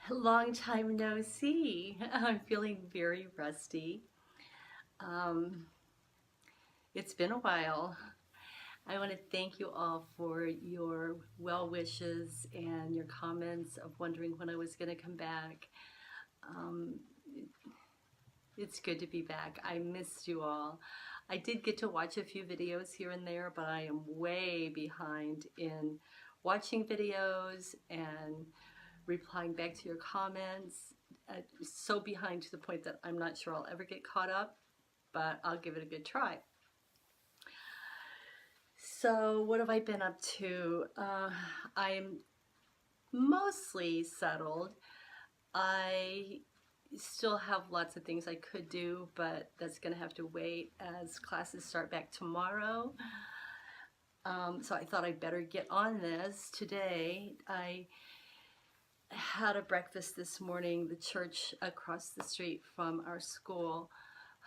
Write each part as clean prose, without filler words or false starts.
Long time no see. I'm feeling very rusty. Um, it's been a while. I want to thank you all for your well wishes and your comments of wondering when I was going to come back. Um, it's good to be back. I missed you all. I did get to watch a few videos here and there, but I am way behind in watching videos and replying back to your comments. So behind to the point that I'm not sure I'll ever get caught up, but I'll give it a good try. So what have I been up to? I'm mostly settled. I still have lots of things I could do, but that's gonna have to wait as classes start back tomorrow. So I thought I'd better get on this today. I had a breakfast this morning. The church across the street from our school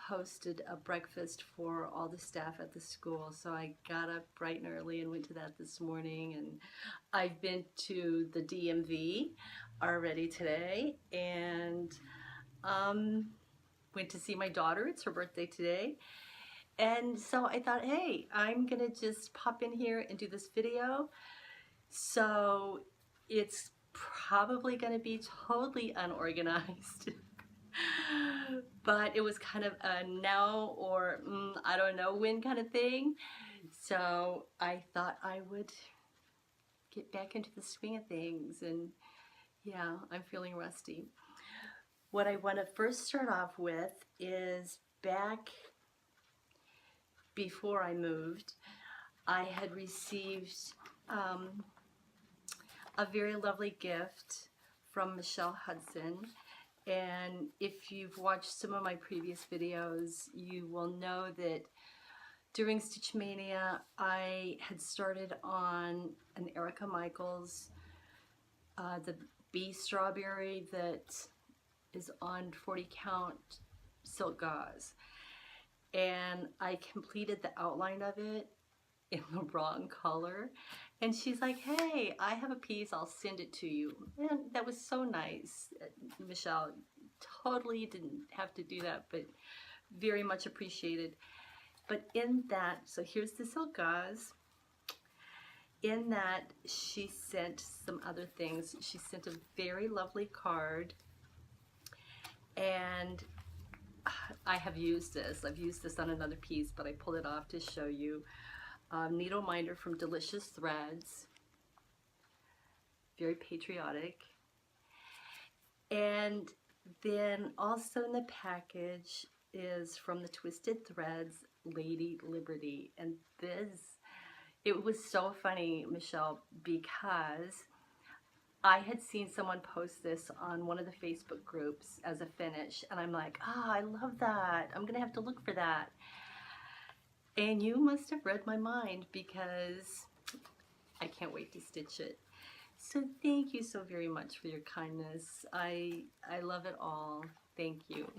hosted a breakfast for all the staff at the school. So I got up bright and early and went to that this morning. And I've been to the DMV already today and went to see my daughter. It's her birthday today. And so I thought, hey, I'm gonna just pop in here and do this video. So it's probably going to be totally unorganized, but it was kind of a now or I don't know when kind of thing. So I thought I would get back into the swing of things, and yeah, I'm feeling rusty. What I want to first start off with is back before I moved, I had received a very lovely gift from Michelle Hudson, and if you've watched some of my previous videos, you will know that during Stitch Mania I had started on an Erica Michaels, the bee strawberry that is on 40 count silk gauze, and I completed the outline of it in the wrong color. And she's like, hey, I have a piece, I'll send it to you. And that was so nice. Michelle totally didn't have to do that, but very much appreciated. But in that, so here's the silk gauze. In that, she sent some other things. She sent a very lovely card. And I have used this. I've used this on another piece, but I pulled it off to show you. Needle minder from Delicious Threads, very patriotic. And then also in the package is from the Twisted Threads, Lady Liberty. And this, it was so funny, Michelle, because I had seen someone post this on one of the Facebook groups as a finish, and I'm like, I love that. I'm gonna have to look for that. And you must have read my mind, because I can't wait to stitch it. So thank you so very much for your kindness. I love it all. Thank you.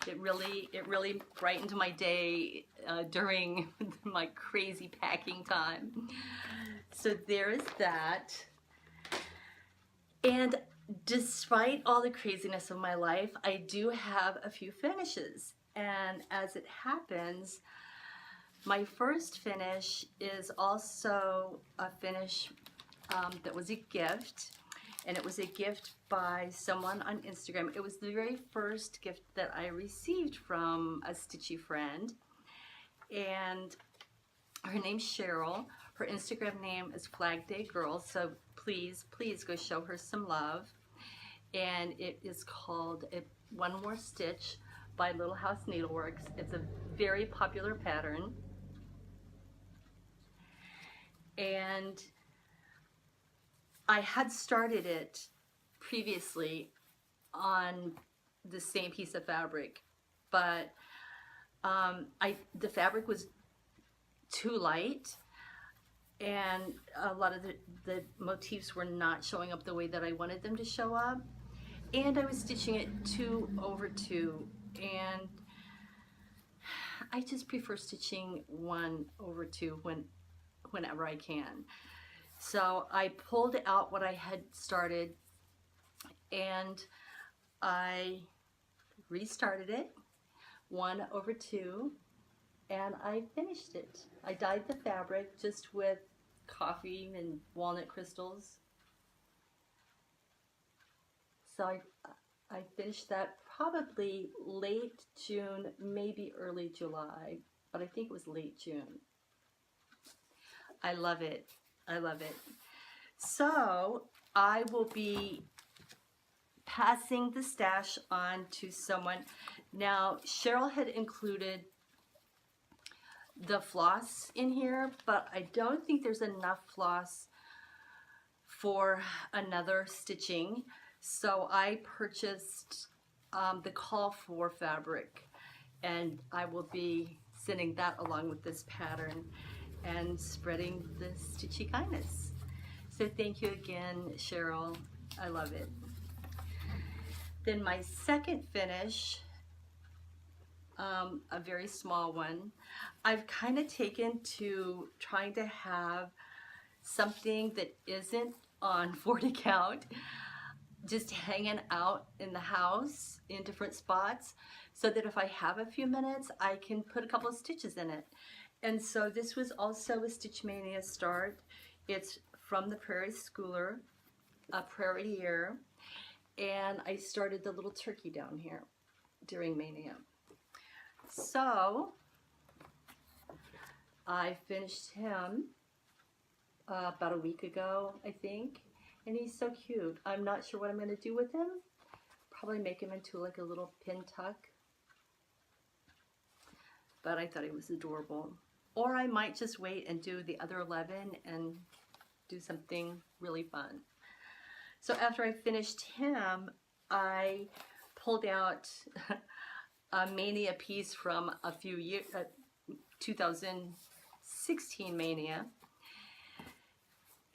It really brightened my day during my crazy packing time. So there is that. And despite all the craziness of my life, I do have a few finishes. And as it happens, my first finish is also a finish that was a gift, and it was a gift by someone on Instagram. It was the very first gift that I received from a stitchy friend, and her name's Cheryl. Her Instagram name is Flag Day Girl, so please go show her some love. And it is called One More Stitch by Little House Needleworks. It's a very popular pattern. And I had started it previously on the same piece of fabric, but the fabric was too light, and a lot of the motifs were not showing up the way that I wanted them to show up, and I was stitching it 2/2, and I just prefer stitching 1/2 whenever I can. So I pulled out what I had started, and I restarted it 1/2, and I finished it. I dyed the fabric just with coffee and walnut crystals. So I finished that probably late June, maybe early July, but I think it was late June. I love it. I love it. So I will be passing the stash on to someone. Now, Cheryl had included the floss in here, but I don't think there's enough floss for another stitching. So I purchased the call for fabric, and I will be sending that along with this pattern and spreading the stitchy kindness. So thank you again, Cheryl. I love it. Then my second finish, a very small one, I've kind of taken to trying to have something that isn't on 40 count, just hanging out in the house in different spots, so that if I have a few minutes, I can put a couple of stitches in it. And so this was also a Stitch Mania start. It's from the Prairie Schooler, a Prairie Year, and I started the little turkey down here during Mania. So I finished him about a week ago, I think, and he's so cute. I'm not sure what I'm going to do with him. Probably make him into like a little pin tuck, but I thought he was adorable. Or I might just wait and do the other 11 and do something really fun. So after I finished him, I pulled out a Mania piece from a few years, 2016 Mania,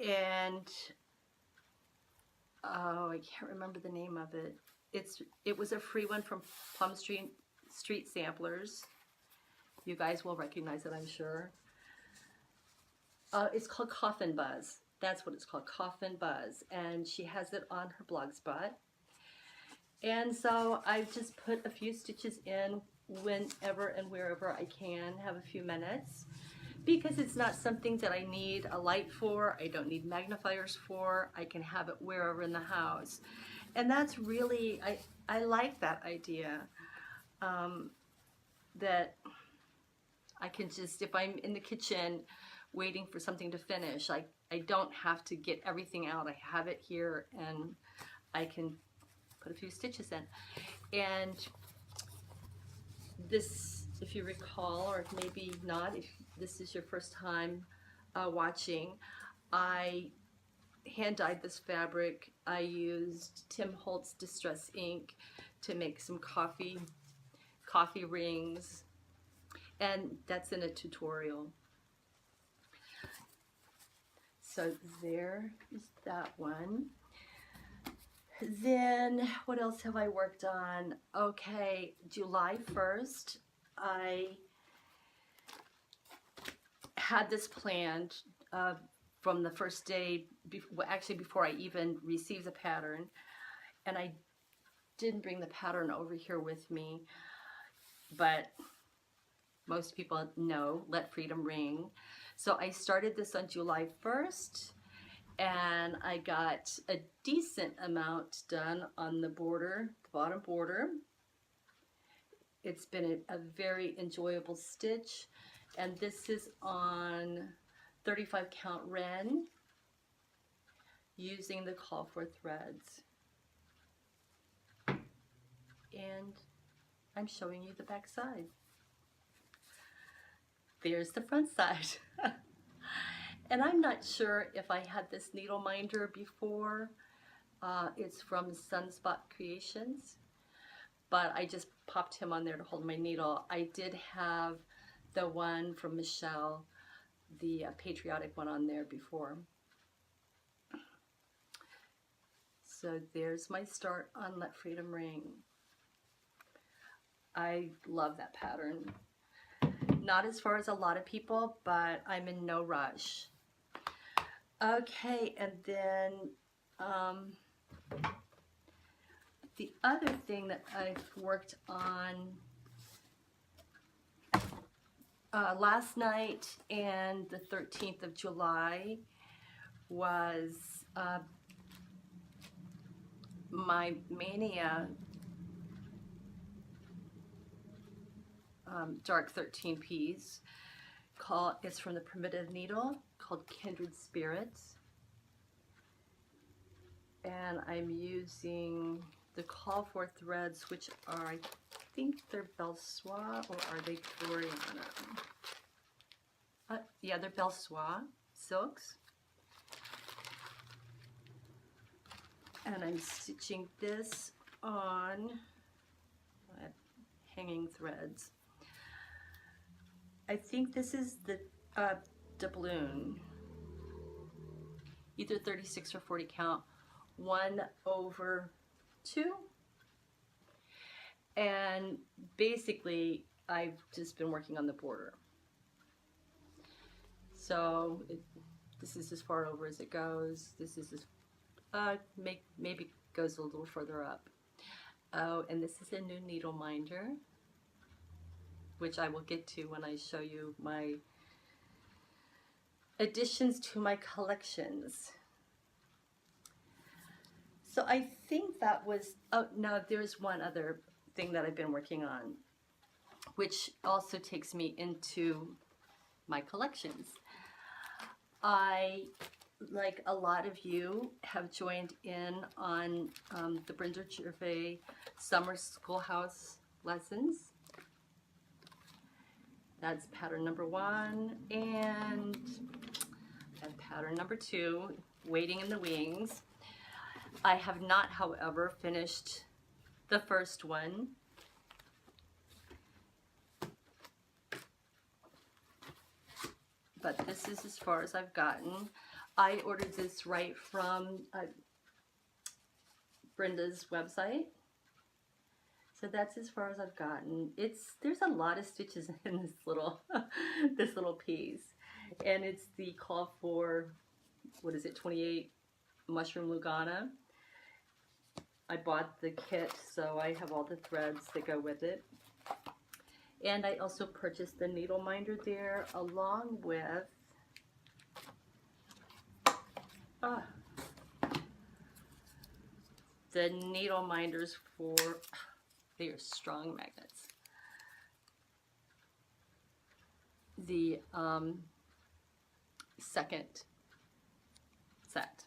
and oh, I can't remember the name of it. It was a free one from Plum Street Samplers. You guys will recognize it, I'm sure. It's called Coffin Buzz. That's what it's called, Coffin Buzz. And she has it on her blog spot. And so I've just put a few stitches in whenever and wherever I can, have a few minutes, because it's not something that I need a light for. I don't need magnifiers for. I can have it wherever in the house. And that's really, I like that idea, that I can just, if I'm in the kitchen waiting for something to finish, I don't have to get everything out. I have it here and I can put a few stitches in. And this, if you recall, or maybe not, if this is your first time watching, I hand dyed this fabric. I used Tim Holtz Distress ink to make some coffee rings, and that's in a tutorial. So there is that one. Then what else have I worked on? Okay, July 1st, I had this planned from the first day, actually before I even received the pattern, and I didn't bring the pattern over here with me, but most people know, let freedom ring. So I started this on July 1st, and I got a decent amount done on the border, the bottom border. It's been a very enjoyable stitch, and this is on 35 count Ren using the call for threads. And I'm showing you the back side. There's the front side. And I'm not sure if I had this needle minder before. It's from Sunspot Creations, but I just popped him on there to hold my needle. I did have the one from Michelle, the patriotic one, on there before. So there's my start on Let Freedom Ring. I love that pattern. Not as far as a lot of people, but I'm in no rush. Okay, and then The other thing that I've worked on last night and the 13th of July was my Mania dark 13 piece. It's from the Primitive Needle, called Kindred Spirits. And I'm using the Call for threads, which are, I think they're Belsois, or are they Floriana? Yeah, they're Belsois silks. And I'm stitching this on hanging threads. I think this is the doubloon, either 36 or 40 count, 1/2. And basically I've just been working on the border. So this is as far over as it goes. This is as, maybe goes a little further up. Oh, and this is a new needle minder, which I will get to when I show you my additions to my collections. So I think that was, oh, no, there's one other thing that I've been working on, which also takes me into my collections. I, like a lot of you, have joined in on the Brenda Gervais Summer Schoolhouse lessons. That's pattern number 1, and pattern number 2, Waiting in the Wings. I have not, however, finished the first one. But this is as far as I've gotten. I ordered this right from Brenda's website. So that's as far as I've gotten. There's a lot of stitches in this little this little piece, and it's the Call for, what is it, 28 Mushroom Lugana. I bought the kit, so I have all the threads that go with it. And I also purchased the needle minder there, along with the needle minders for, they are strong magnets. The second set.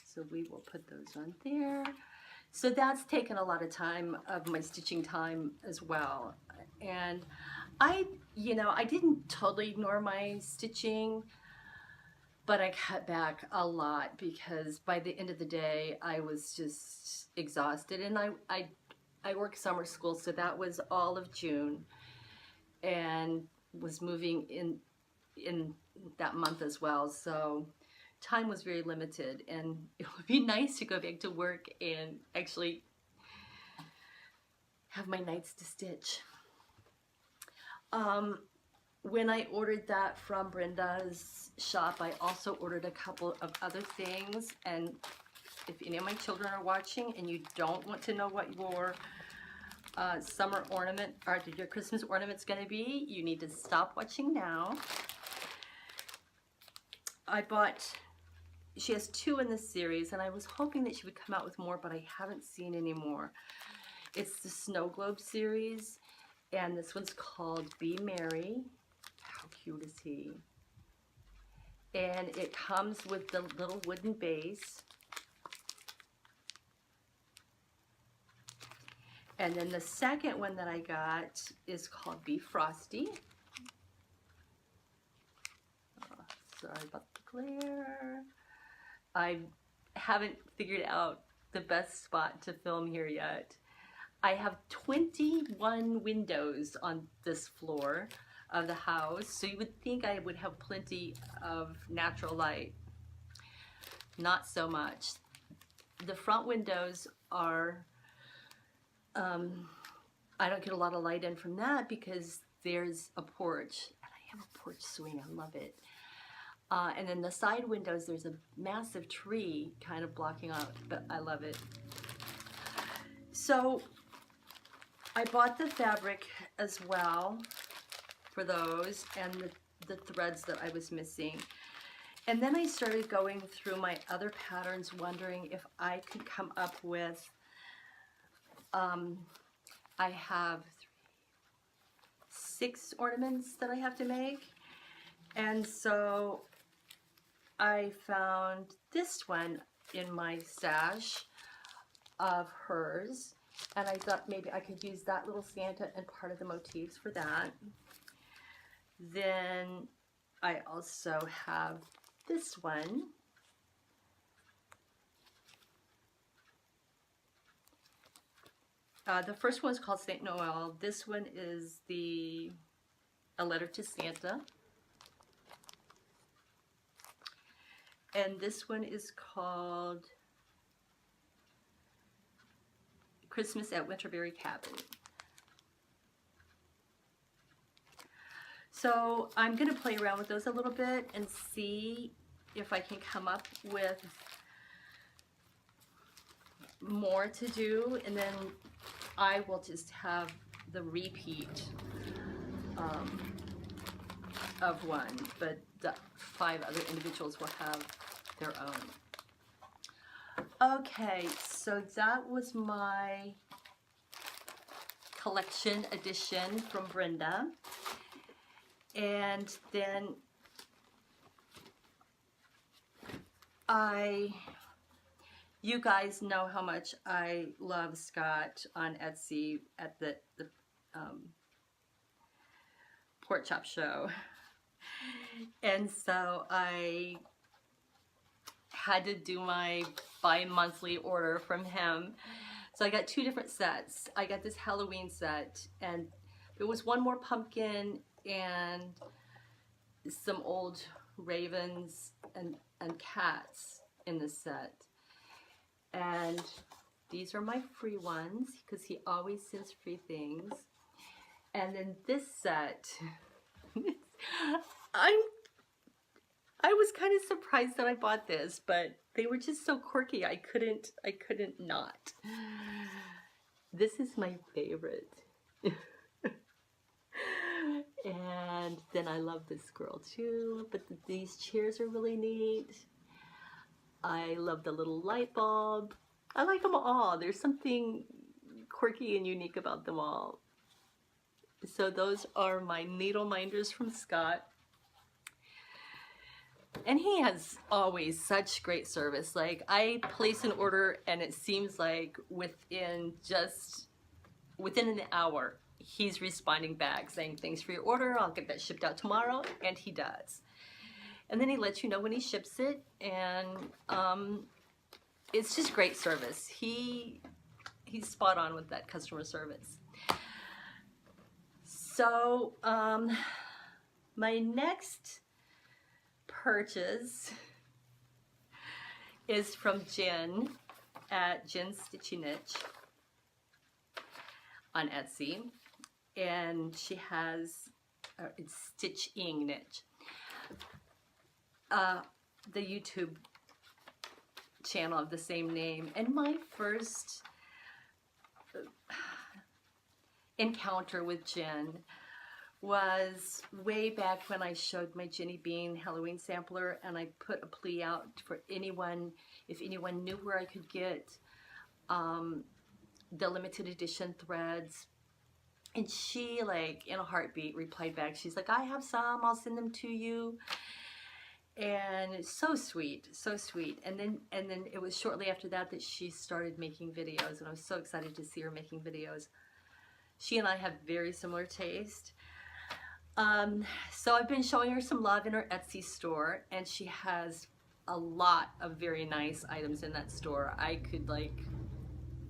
So we will put those on there. So that's taken a lot of time of my stitching time as well. And I didn't totally ignore my stitching, but I cut back a lot because by the end of the day I was just exhausted. And I work summer school, so that was all of June, and was moving in that month as well. So time was very limited, and it would be nice to go back to work and actually have my nights to stitch. When I ordered that from Brenda's shop, I also ordered a couple of other things. And if any of my children are watching and you don't want to know what your summer ornament or your Christmas ornament's going to be, you need to stop watching now. I bought, she has 2 in this series, and I was hoping that she would come out with more, but I haven't seen any more. It's the Snow Globe series, and this one's called Be Merry. How cute is he? And it comes with the little wooden base. And then the second one that I got is called Be Frosty. Sorry about the glare. I haven't figured out the best spot to film here yet. I have 21 windows on this floor of the house, so you would think I would have plenty of natural light. Not so much. The front windows are, I don't get a lot of light in from that because there's a porch, and I have a porch swing, I love it. And then the side windows, there's a massive tree kind of blocking out, but I love it. So I bought the fabric as well for those and the threads that I was missing. And then I started going through my other patterns, wondering if I could come up with, I have 6 ornaments that I have to make. And so I found this one in my stash of hers. And I thought maybe I could use that little Santa and part of the motifs for that. Then I also have this one. The first one is called Saint Noel. This one is A Letter to Santa. And this one is called Christmas at Winterberry Cabin. So I'm going to play around with those a little bit and see if I can come up with more to do, and then I will just have the repeat of one, but the 5 other individuals will have their own. Okay, so that was my collection edition from Brenda. And then you guys know how much I love Scott on Etsy at the pork chop show. And so I had to do my bi-monthly order from him. So I got 2 different sets. I got this Halloween set, and there was one more pumpkin and some old ravens and cats in the set. And these are my free ones because he always sends free things. And then this set, I was kind of surprised that I bought this, but they were just so quirky. I couldn't not. This is my favorite. And then I love this girl too, but these chairs are really neat. I love the little light bulb. I like them all. There's something quirky and unique about them all. So those are my needle minders from Scott. And he has always such great service. Like, I place an order and it seems like within an hour, he's responding back saying, thanks for your order, I'll get that shipped out tomorrow, and he does. And then he lets you know when he ships it, and it's just great service. He's spot on with that customer service. So my next purchase is from Jen at Jen's Stitchy Niche on Etsy. And she has, it's Stitching Niche. The YouTube channel of the same name. And my first encounter with Jen was way back when I showed my Jenny Bean Halloween sampler, and I put a plea out for anyone, if anyone knew where I could get the limited edition threads. And she, like, in a heartbeat replied back. She's like, I have some, I'll send them to you. And it's so sweet, so sweet. And then it was shortly after that that she started making videos, and I was so excited to see her making videos. She and I have very similar taste. So I've been showing her some love in her Etsy store, and she has a lot of very nice items in that store. I could, like,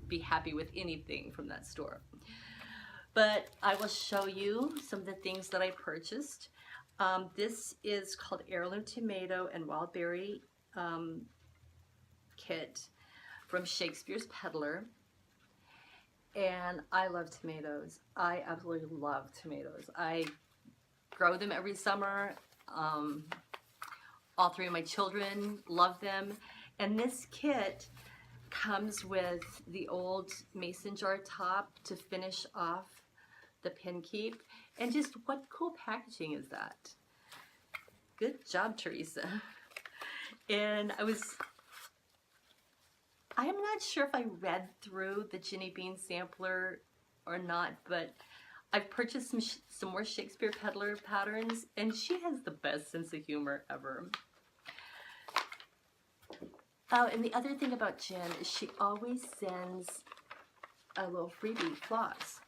be happy with anything from that store. But I will show you some of the things that I purchased. This is called Heirloom Tomato and Wild Berry kit from Shakespeare's Peddler. And I love tomatoes. I absolutely love tomatoes. I grow them every summer. All three of my children love them. And this kit comes with the old mason jar top to finish off the pin keep. And just what cool packaging is that? Good job, Teresa. And I am not sure if I read through the Ginny Bean sampler or not, but I've purchased some more Shakespeare Peddler patterns, and she has the best sense of humor ever. Oh, and the other thing about Jen is she always sends a little freebie floss,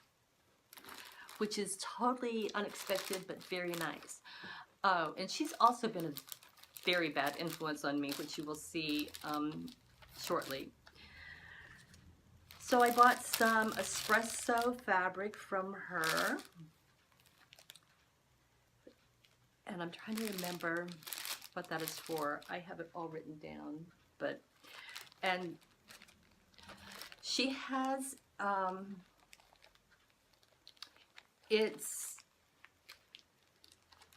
which is totally unexpected but very nice. Oh, and she's also been a very bad influence on me, which you will see shortly. So I bought some espresso fabric from her, and I'm trying to remember what that is for. I have it all written down, and she has, it's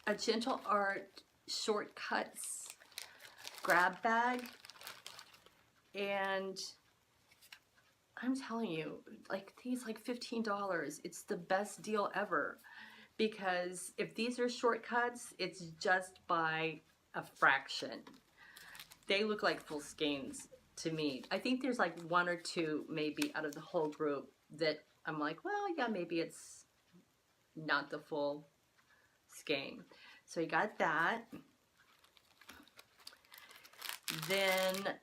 a Gentle Art Shortcuts grab bag, and I'm telling you, like, these like $15. It's the best deal ever, because if these are shortcuts, it's just by a fraction. They look like full skeins to me. I think there's like one or two maybe out of the whole group that I'm like, well, yeah, maybe it's not the full skein. So I got that. Then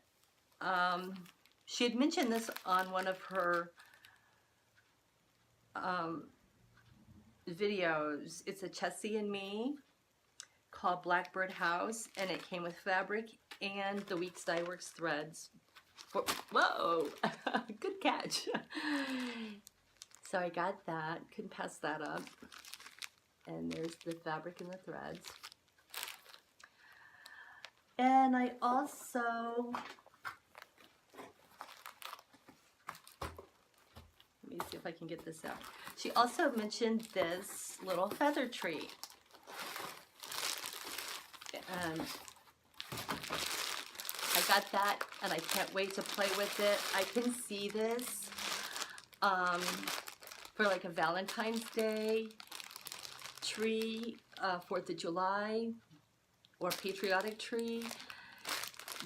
she had mentioned this on one of her videos. It's a Chessie and Me called Black Birdhouse, and it came with fabric and the Weeks Dye Works threads. Whoa, good catch. So I got that, couldn't pass that up. And there's the fabric and the threads. And I also, let me see if I can get this out. She also mentioned this little feather tree. And I got that, and I can't wait to play with it. I can see this for like a Valentine's Day tree, 4th of July, or patriotic tree.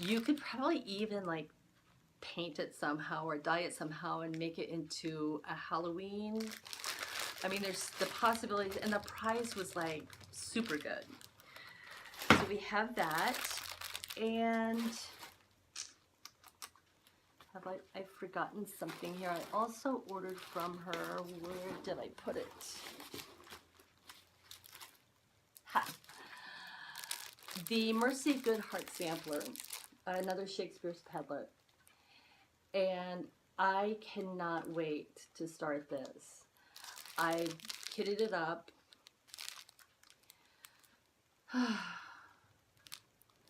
You could probably even like paint it somehow or dye it somehow and make it into a Halloween. I mean, there's the possibilities, and the price was like super good. So we have that, and have I've forgotten something here. I also ordered from her, where did I put it? Ha! The Mercy Goodheart sampler, another Shakespeare's Peddler. And I cannot wait to start this. I kitted it up.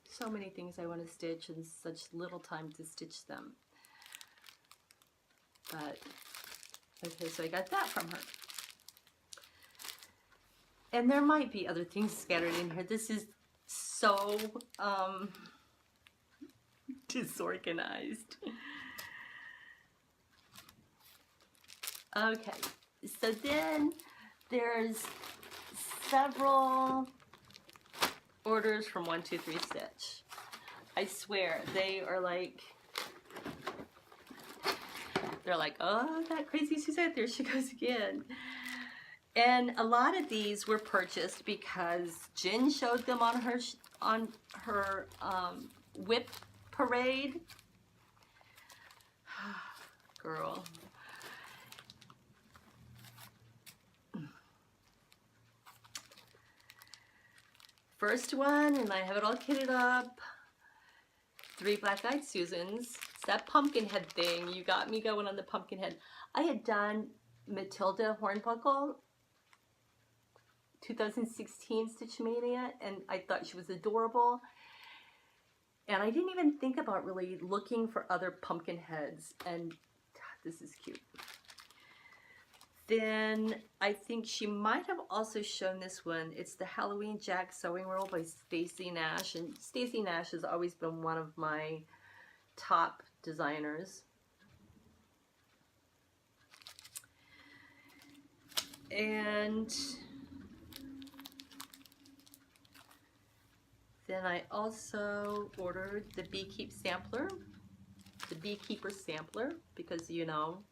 So many things I want to stitch and such little time to stitch them. But, okay, so I got that from her. And there might be other things scattered in here. This is so disorganized. Okay, so then there's several orders from 123 Stitch. I swear, they are like, they're like, oh, that crazy Suzette, there she goes again. And a lot of these were purchased because Jen showed them on her whip parade. Girl. First one, and I have it all kitted up. 3 Black-Eyed Susans. It's that pumpkin head thing. You got me going on the pumpkin head. I had done Matilda Hornbuckle 2016 Stitch Mania, and I thought she was adorable. And I didn't even think about really looking for other pumpkin heads, and God, this is cute. Then I think she might have also shown this one. It's the Halloween Jack Sewing Roll by Stacey Nash. And Stacey Nash has always been one of my top designers. And then I also ordered the Beekeeper Sampler, because you know,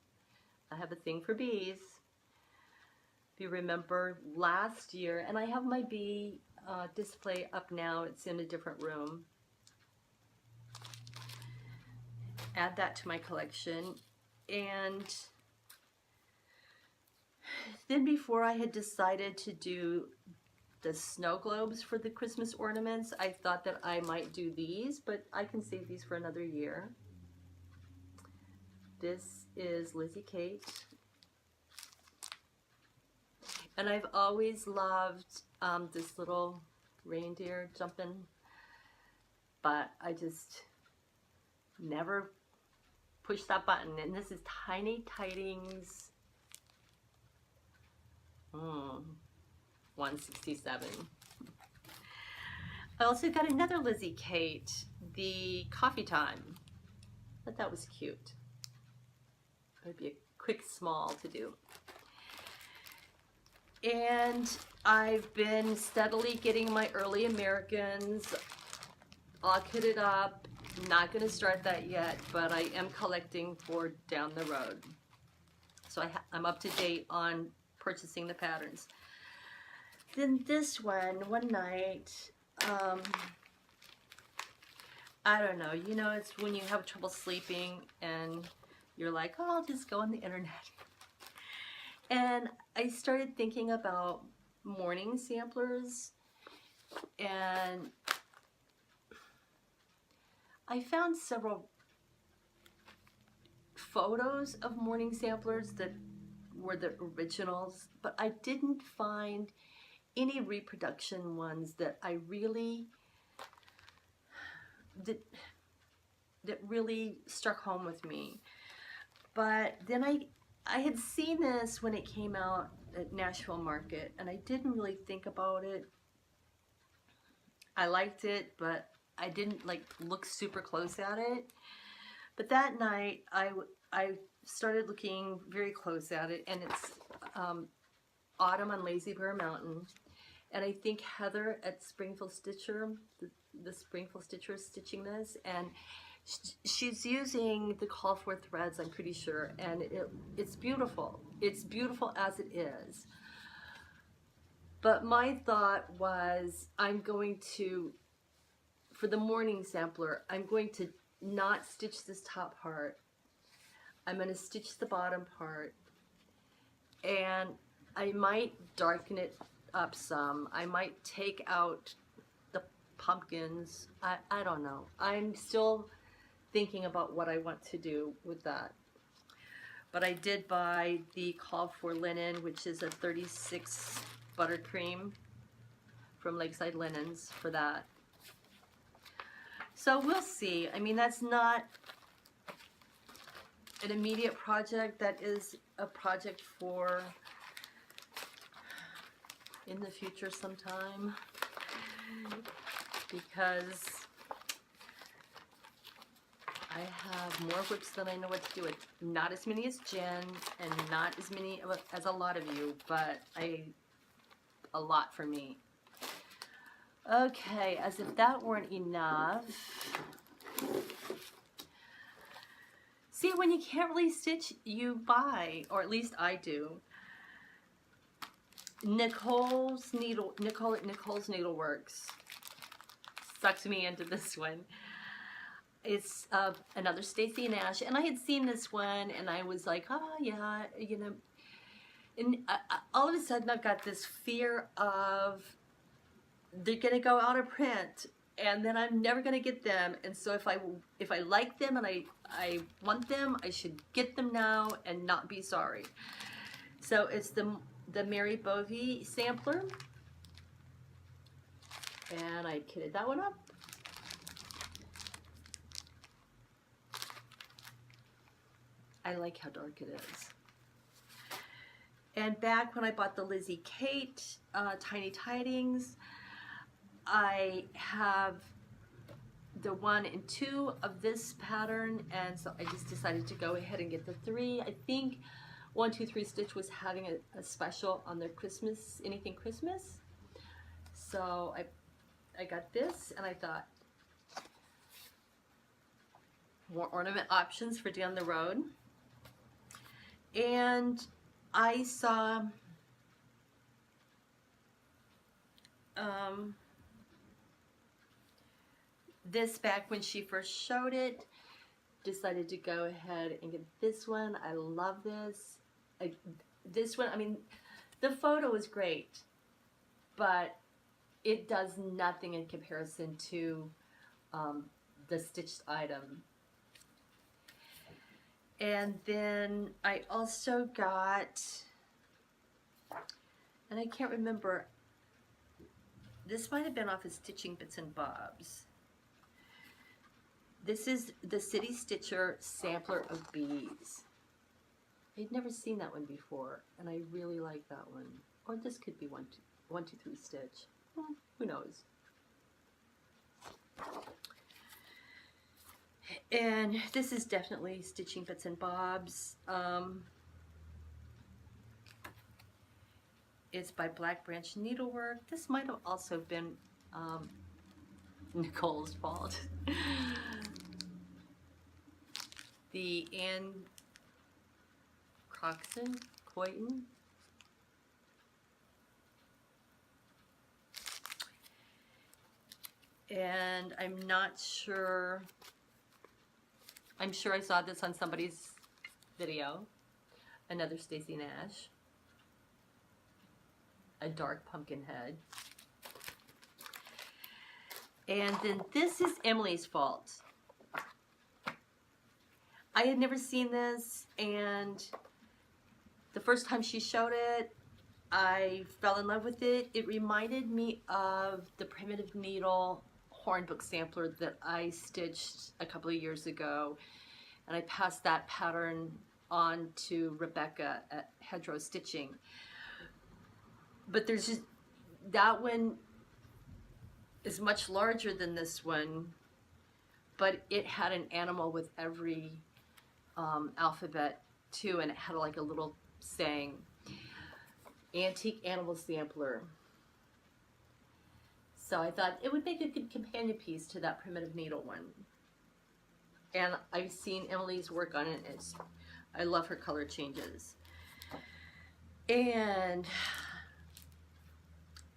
I have a thing for bees. If you remember last year, and I have my bee display up now, it's in a different room. Add that to my collection. And then before I had decided to do the snow globes for the Christmas ornaments, I thought that I might do these, but I can save these for another year. This is Lizzie Kate. And I've always loved this little reindeer jumping, but I just never pushed that button. And this is Tiny Tidings 167. I also got another Lizzie Kate, the Coffee Time. I thought that was cute. It would be a quick small to do. And I've been steadily getting my early Americans all kitted up. Not going to start that yet, but I am collecting for down the road. So I'm up to date on purchasing the patterns. Then this one night, I don't know, you know, it's when you have trouble sleeping and you're like, oh, I'll just go on the internet. And I started thinking about morning samplers, and I found several photos of morning samplers that were the originals, but I didn't find any reproduction ones that I really that really struck home with me. But then I had seen this when it came out at Nashville Market, and I didn't really think about it. I liked it, but I didn't like look super close at it. But that night I started looking very close at it, and it's Autumn on Lazy Bear Mountain. And I think Heather at Springfield Stitcher, the Springfield Stitcher is stitching this, and she's using the call for threads, I'm pretty sure, and it's beautiful. It's beautiful as it is. But my thought was, I'm going to, for the morning sampler, I'm going to not stitch this top part. I'm going to stitch the bottom part, and I might darken it up some. I might take out the pumpkins. I don't know. I'm still thinking about what I want to do with that. But I did buy the Call for Linen, which is a 36 buttercream from Lakeside Linens for that. So we'll see. I mean, that's not an immediate project. That is a project for in the future sometime, because I have more whips than I know what to do with. Not as many as Jen, and not as many as a lot of you, but a lot for me. Okay, as if that weren't enough. See, when you can't really stitch, you buy, or at least I do, Nicole at Nicole's Needleworks sucked me into this one. It's another Stacey Nash, and I had seen this one, and I was like, oh yeah, you know. And all of a sudden, I've got this fear of they're gonna go out of print, and then I'm never gonna get them. And so if I like them and I want them, I should get them now and not be sorry. So it's the Mary Bovie sampler, and I kitted that one up. I like how dark it is. And back when I bought the Lizzie Kate Tiny Tidings, I have the 1 and 2 of this pattern, and so I just decided to go ahead and get the 3. I think 123 Stitch was having a special on their Christmas, anything Christmas. So I got this, and I thought, more ornament options for down the road. And I saw this back when she first showed it. Decided to go ahead and get this one. I love this. This one, I mean, the photo is great, but it does nothing in comparison to the stitched item. And then I also got, and I can't remember, this might have been off of Stitching Bits and Bobs. This is the City Stitcher Sampler of Bees. I'd never seen that one before, and I really like that one. Or this could be 123 Stitch. Who knows? And this is definitely Stitching Bits and Bobs. It's by Black Branch Needlework. This might have also been Nicole's fault. The Anne Coyton. And I'm not sure, I'm sure I saw this on somebody's video, another Stacey Nash, a dark pumpkin head. And then this is Emily's Fault. I had never seen this, and the first time she showed it, I fell in love with it. It reminded me of the Primitive Needle hornbook sampler that I stitched a couple of years ago, and I passed that pattern on to Rebecca at Hedgerow Stitching. But there's just, that one is much larger than this one, but it had an animal with every alphabet too, and it had like a little saying, Antique Animal Sampler. So I thought it would make a good companion piece to that Primitive Needle one. And I've seen Emily's work on it. I love her color changes. And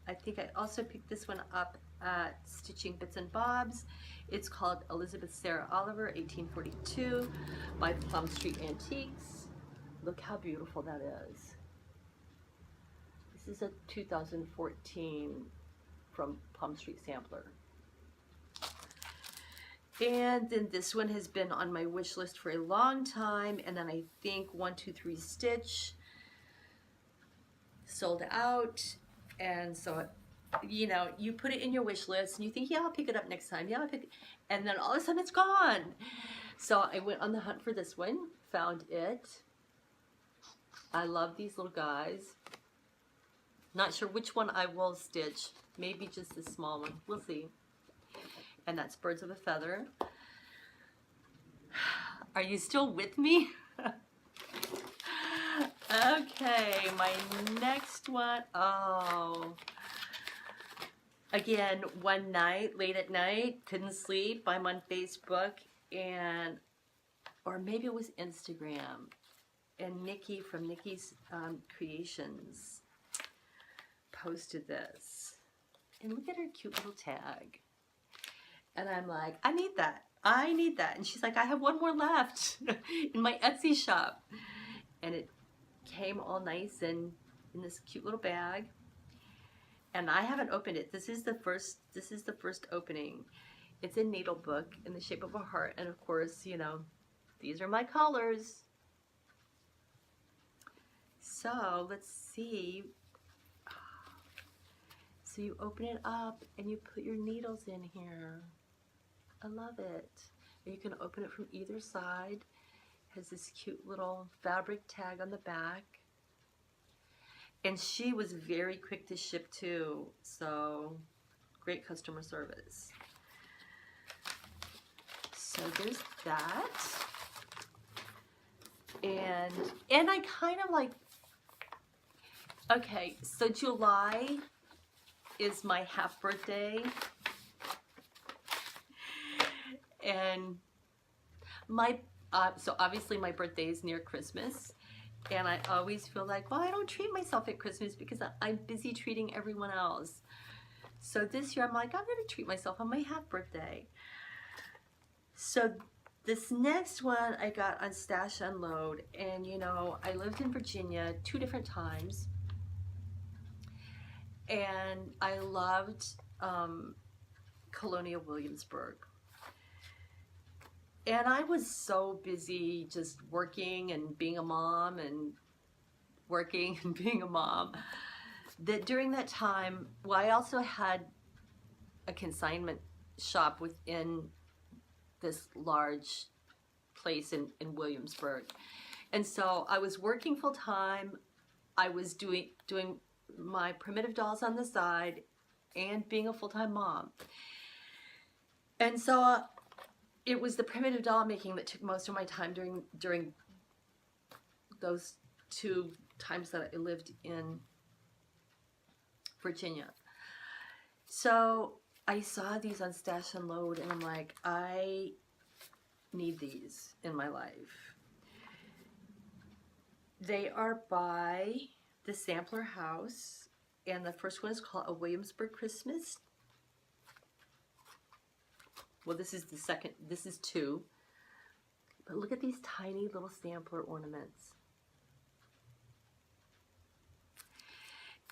I think I also picked this one up at Stitching Bits and Bobs. It's called Elizabeth Sarah Oliver, 1842, by Plum Street Antiques. Look how beautiful that is. This is a 2014 from Plum Street Sampler. And then this one has been on my wish list for a long time, and then I think 123 Stitch sold out, and so, you know, you put it in your wish list and you think, yeah, I'll pick it up next time, yeah, I'll pick it, and then all of a sudden it's gone. So I went on the hunt for this one, found it. I love these little guys. Not sure which one I will stitch. Maybe just the small one. We'll see. And that's Birds of a Feather. Are you still with me? Okay, my next one. Oh. Again, one night, late at night, couldn't sleep. I'm on Facebook, and, or maybe it was Instagram. And Nikki from Nikki's Creations posted this. And look at her cute little tag. And I'm like, I need that. I need that. And she's like, I have one more left in my Etsy shop. And it came all nice and in this cute little bag. And I haven't opened it. This is the first opening. It's a needle book in the shape of a heart. And of course, you know, these are my colors. So let's see. So you open it up and you put your needles in here. I love it. And you can open it from either side. It has this cute little fabric tag on the back. And she was very quick to ship too, so great customer service. So there's that. And I kind of like, okay, so July is my half birthday. And my, so obviously my birthday is near Christmas. And I always feel like, well, I don't treat myself at Christmas because I'm busy treating everyone else. So this year I'm like, I'm going to treat myself on my half birthday. So this next one I got on Stash Unload. And you know, I lived in Virginia 2 different times. And I loved Colonial Williamsburg. And I was so busy just working and being a mom and working and being a mom that during that time, well, I also had a consignment shop within this large place in Williamsburg. And so I was working full time. I was doing my primitive dolls on the side and being a full-time mom. And so it was the primitive doll making that took most of my time during those 2 times that I lived in Virginia. So I saw these on Stash Unload and I'm like, I need these in my life. They are by the Sampler House, and the first one is called A Williamsburg Christmas. Well, this is the second, this is 2. But look at these tiny little sampler ornaments.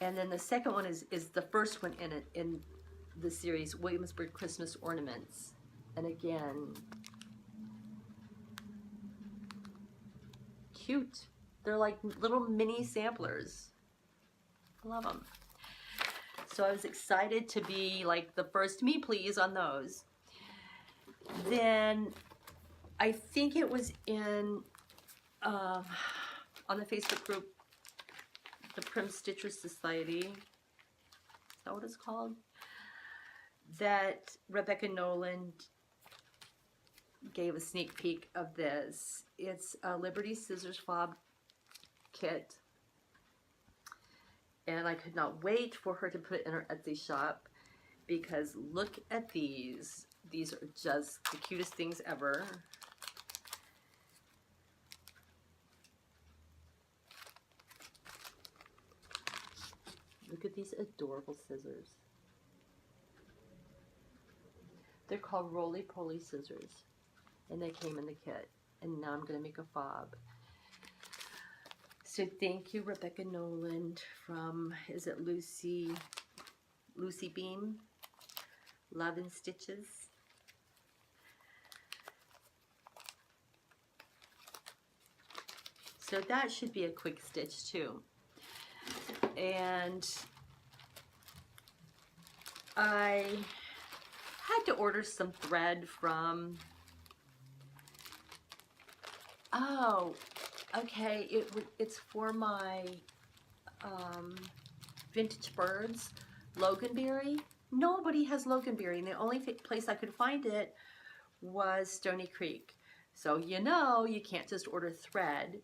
And then the second one is the first one in the series, Williamsburg Christmas Ornaments. And again, cute. They're like little mini samplers. I love them. So I was excited to be like the first me please on those. Then I think it was in on the Facebook group, the Prim Stitchers Society, is that what it's called? That Rebecca Nolan gave a sneak peek of this. It's a Liberty Scissors Fob kit. And I could not wait for her to put it in her Etsy shop because look at these. These are just the cutest things ever. Look at these adorable scissors. They're called roly-poly scissors. And they came in the kit. And now I'm going to make a fob. So thank you, Rebecca Nolan from, is it Lucy Beam? Love and Stitches. So that should be a quick stitch too. And I had to order some thread from, oh, okay, it's for my Vintage Birds Loganberry. Nobody has Loganberry, and the only place I could find it was Stony Creek. So you know you can't just order thread.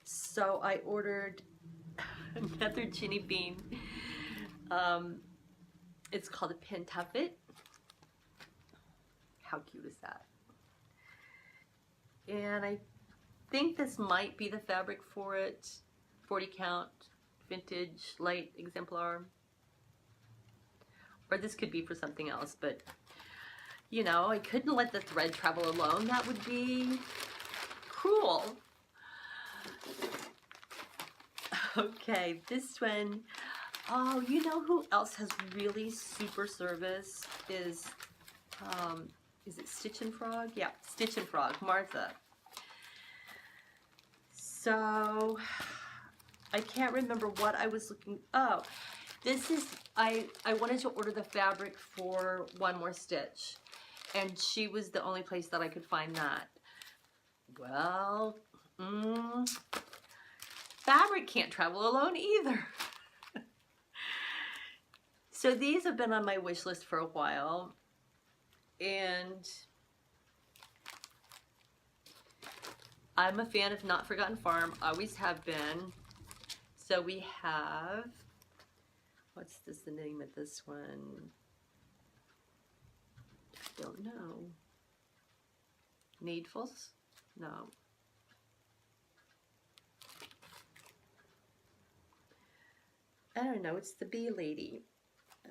So I ordered another Ginny Bean. It's called a Pin Tuffet. How cute is that? And I think this might be the fabric for it. 40 count, vintage, light exemplar. Or this could be for something else, but you know, I couldn't let the thread travel alone. That would be cruel. Okay, this one, oh, you know who else has really super service is it Stitch and Frog? Yeah, Stitch and Frog, Martha. So, I can't remember what I was looking, oh, this is, I wanted to order the fabric for One More Stitch, and she was the only place that I could find that. Well, fabric can't travel alone either. So these have been on my wish list for a while, and I'm a fan of Not Forgotten Farm, always have been. So we have, what's this, the name of this one? I don't know. Needfuls? No. I don't know, it's the Bee Lady.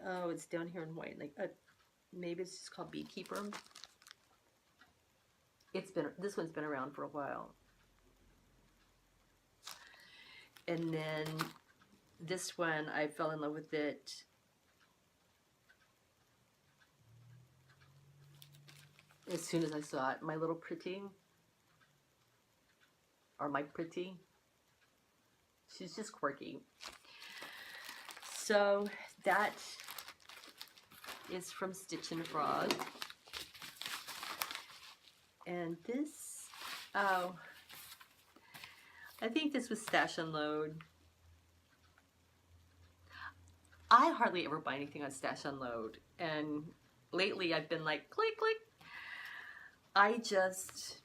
Oh, it's down here in white, like maybe it's just called Beekeeper. This one's been around for a while. And then this one, I fell in love with it as soon as I saw it. My Little Pretty, or My Pretty. She's just quirky. So that is from Stitch and Frog. And this, oh, I think this was Stash and Load. I hardly ever buy anything on Stash and Load, and lately I've been like, click, click. I just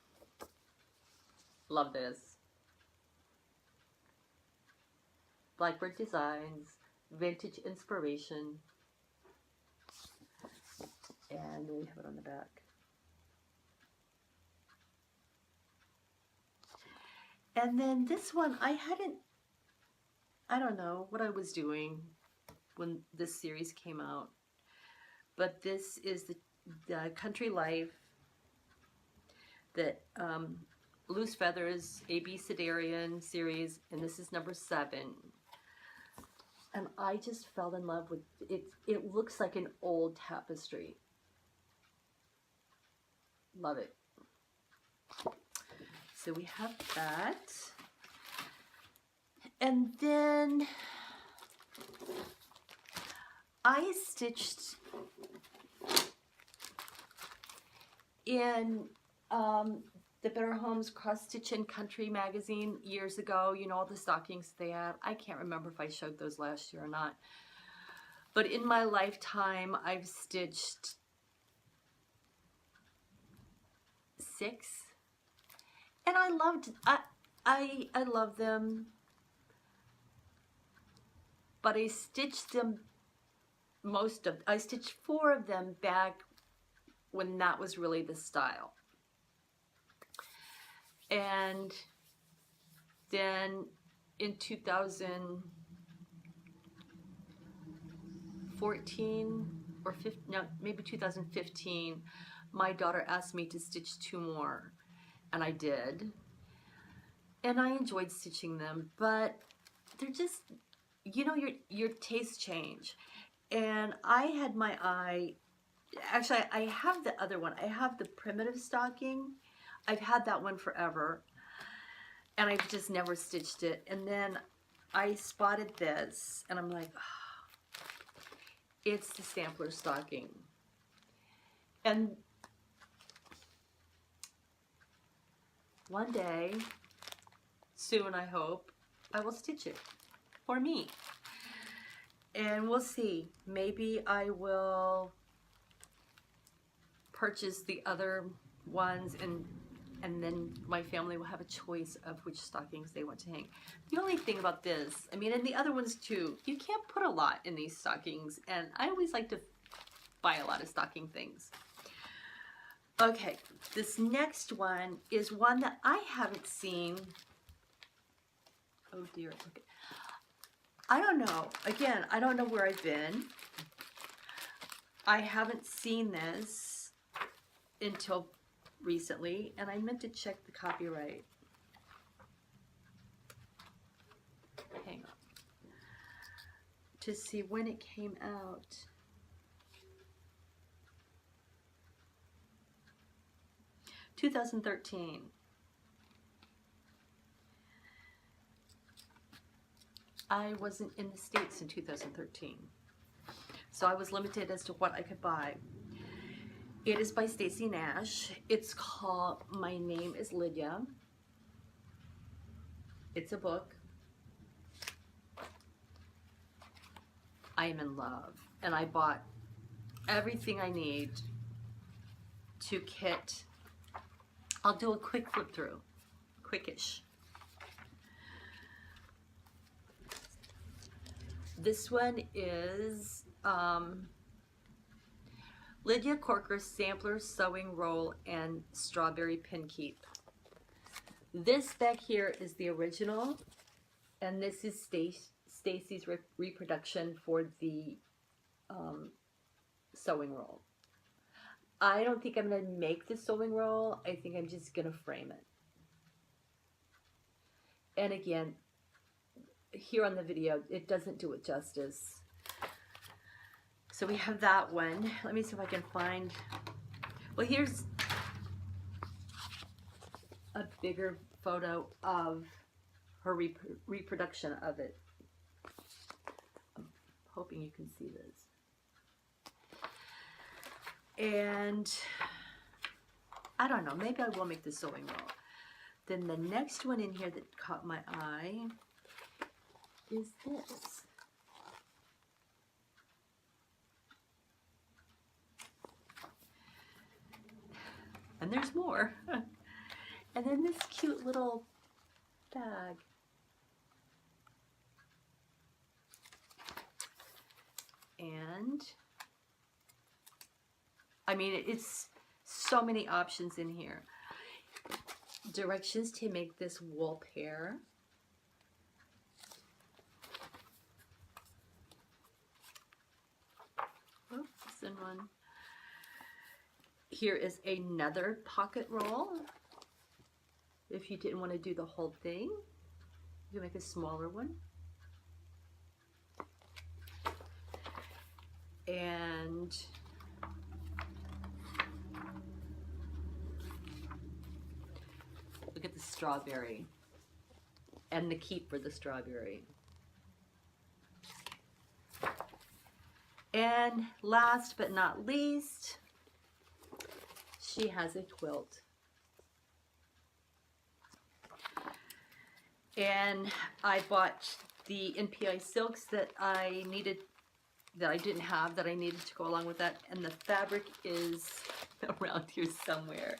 love this. Blackbird Designs, vintage inspiration, and we have it on the back. And then this one, I don't know what I was doing when this series came out, but this is the Country Life, that Loose Feathers, A.B. Siderian series, and this is number 7. And I just fell in love with it. It looks like an old tapestry. Love it. So we have that. And then I stitched in the Better Homes Cross Stitch and Country magazine years ago. You know, all the stockings they had. I can't remember if I showed those last year or not. But in my lifetime, I've stitched 6. And I love them. But I stitched them, I stitched 4 of them back when that was really the style. And then in 2014 or 15, no, maybe 2015, my daughter asked me to stitch 2 more, and I did. And I enjoyed stitching them, but they're just, you know, your tastes change. And I had my eye, actually I have the other one. I have the primitive stocking. I've had that one forever, and I've just never stitched it. And then I spotted this, and I'm like, oh, it's the sampler stocking. And one day, soon I hope, I will stitch it for me. And we'll see. Maybe I will purchase the other ones, and then my family will have a choice of which stockings they want to hang. The only thing about this, I mean, and the other ones too, you can't put a lot in these stockings, and I always like to buy a lot of stocking things. Okay, this next one is one that I haven't seen. Oh dear, okay. I don't know. Again, I don't know where I've been. I haven't seen this until recently, and I meant to check the copyright. Hang on. To see when it came out. (2013). I wasn't in the States in 2013, so I was limited as to what I could buy. It is by Stacey Nash. It's called My Name is Lydia. It's a book. I am in love. and I bought everything I need to kit. I'll do a quick flip through, quickish. This one is Lydia Corker's Sampler Sewing Roll and Strawberry Pin Keep. This back here is the original, and this is Stacey's reproduction for the sewing roll. I don't think I'm going to make the sewing roll. I think I'm just going to frame it. And again, here on the video, it doesn't do it justice. So we have that one. Let me see if I can find, well, here's a bigger photo of her reproduction of it. I'm hoping you can see this. And I don't know, maybe I will make the sewing roll. Then the next one in here that caught my eye is this. And there's more. And then this cute little bag. And I mean, it's so many options in here. Directions to make this wool pair. Oops, in one. Here is another pocket roll. If you didn't want to do the whole thing, you can make a smaller one. And look at the strawberry and the keep for the strawberry. And last but not least, she has a quilt. And I bought the NPI silks that I needed, that I didn't have, that I needed to go along with that. And the fabric is around here somewhere.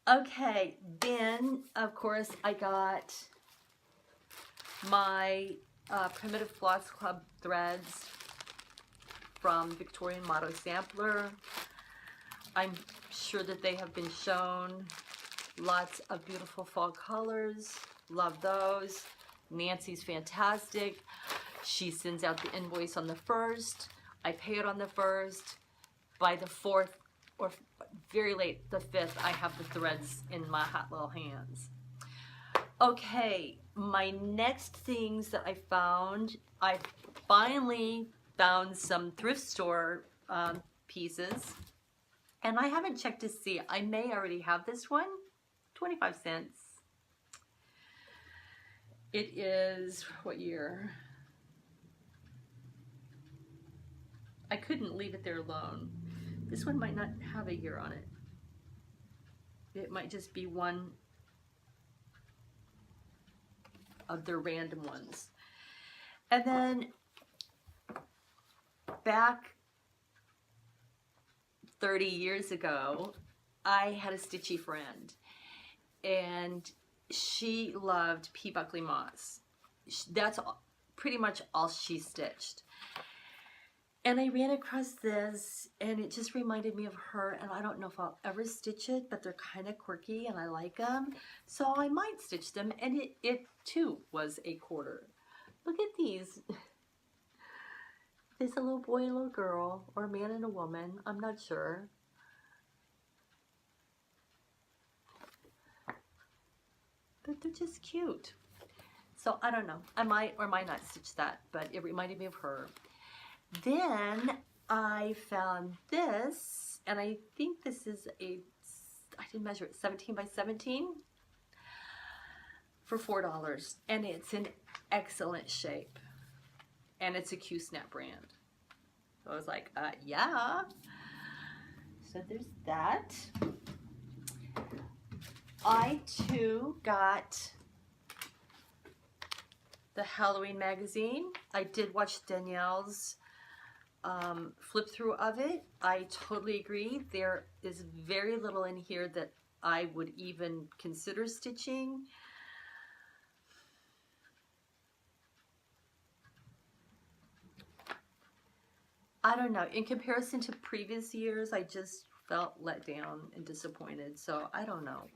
Okay, then of course I got my Primitive Floss Club threads from Victorian Motto Sampler. I'm sure that they have been shown. Lots of beautiful fall colors. Love those. Nancy's fantastic. She sends out the invoice on the 1st. I pay it on the 1st. By the 4th, or very late, the 5th, I have the threads in my hot little hands. Okay, my next things that I finally found some thrift store pieces. And I haven't checked to see. I may already have this one. 25 cents. It is, what year? I couldn't leave it there alone. This one might not have a year on it. It might just be one of their random ones. And then back 30 years ago, I had a stitchy friend, and she loved P. Buckley Moss. That's pretty much all she stitched. And I ran across this, and it just reminded me of her, and I don't know if I'll ever stitch it, but they're kind of quirky, and I like them. So I might stitch them, and it too was a quarter. Look at these. There's a little boy and a little girl, or a man and a woman, I'm not sure. But they're just cute. So I don't know, I might or might not stitch that, but it reminded me of her. Then I found this, and I think this is I didn't measure it, 17 by 17 for $4, and it's in excellent shape, and it's a Q-Snap brand. So I was like, yeah. So there's that. I too got the Halloween magazine. I did watch Danielle's flip through of it. I totally agree. There is very little in here that I would even consider stitching. I don't know. In comparison to previous years, I just felt let down and disappointed. So I don't know.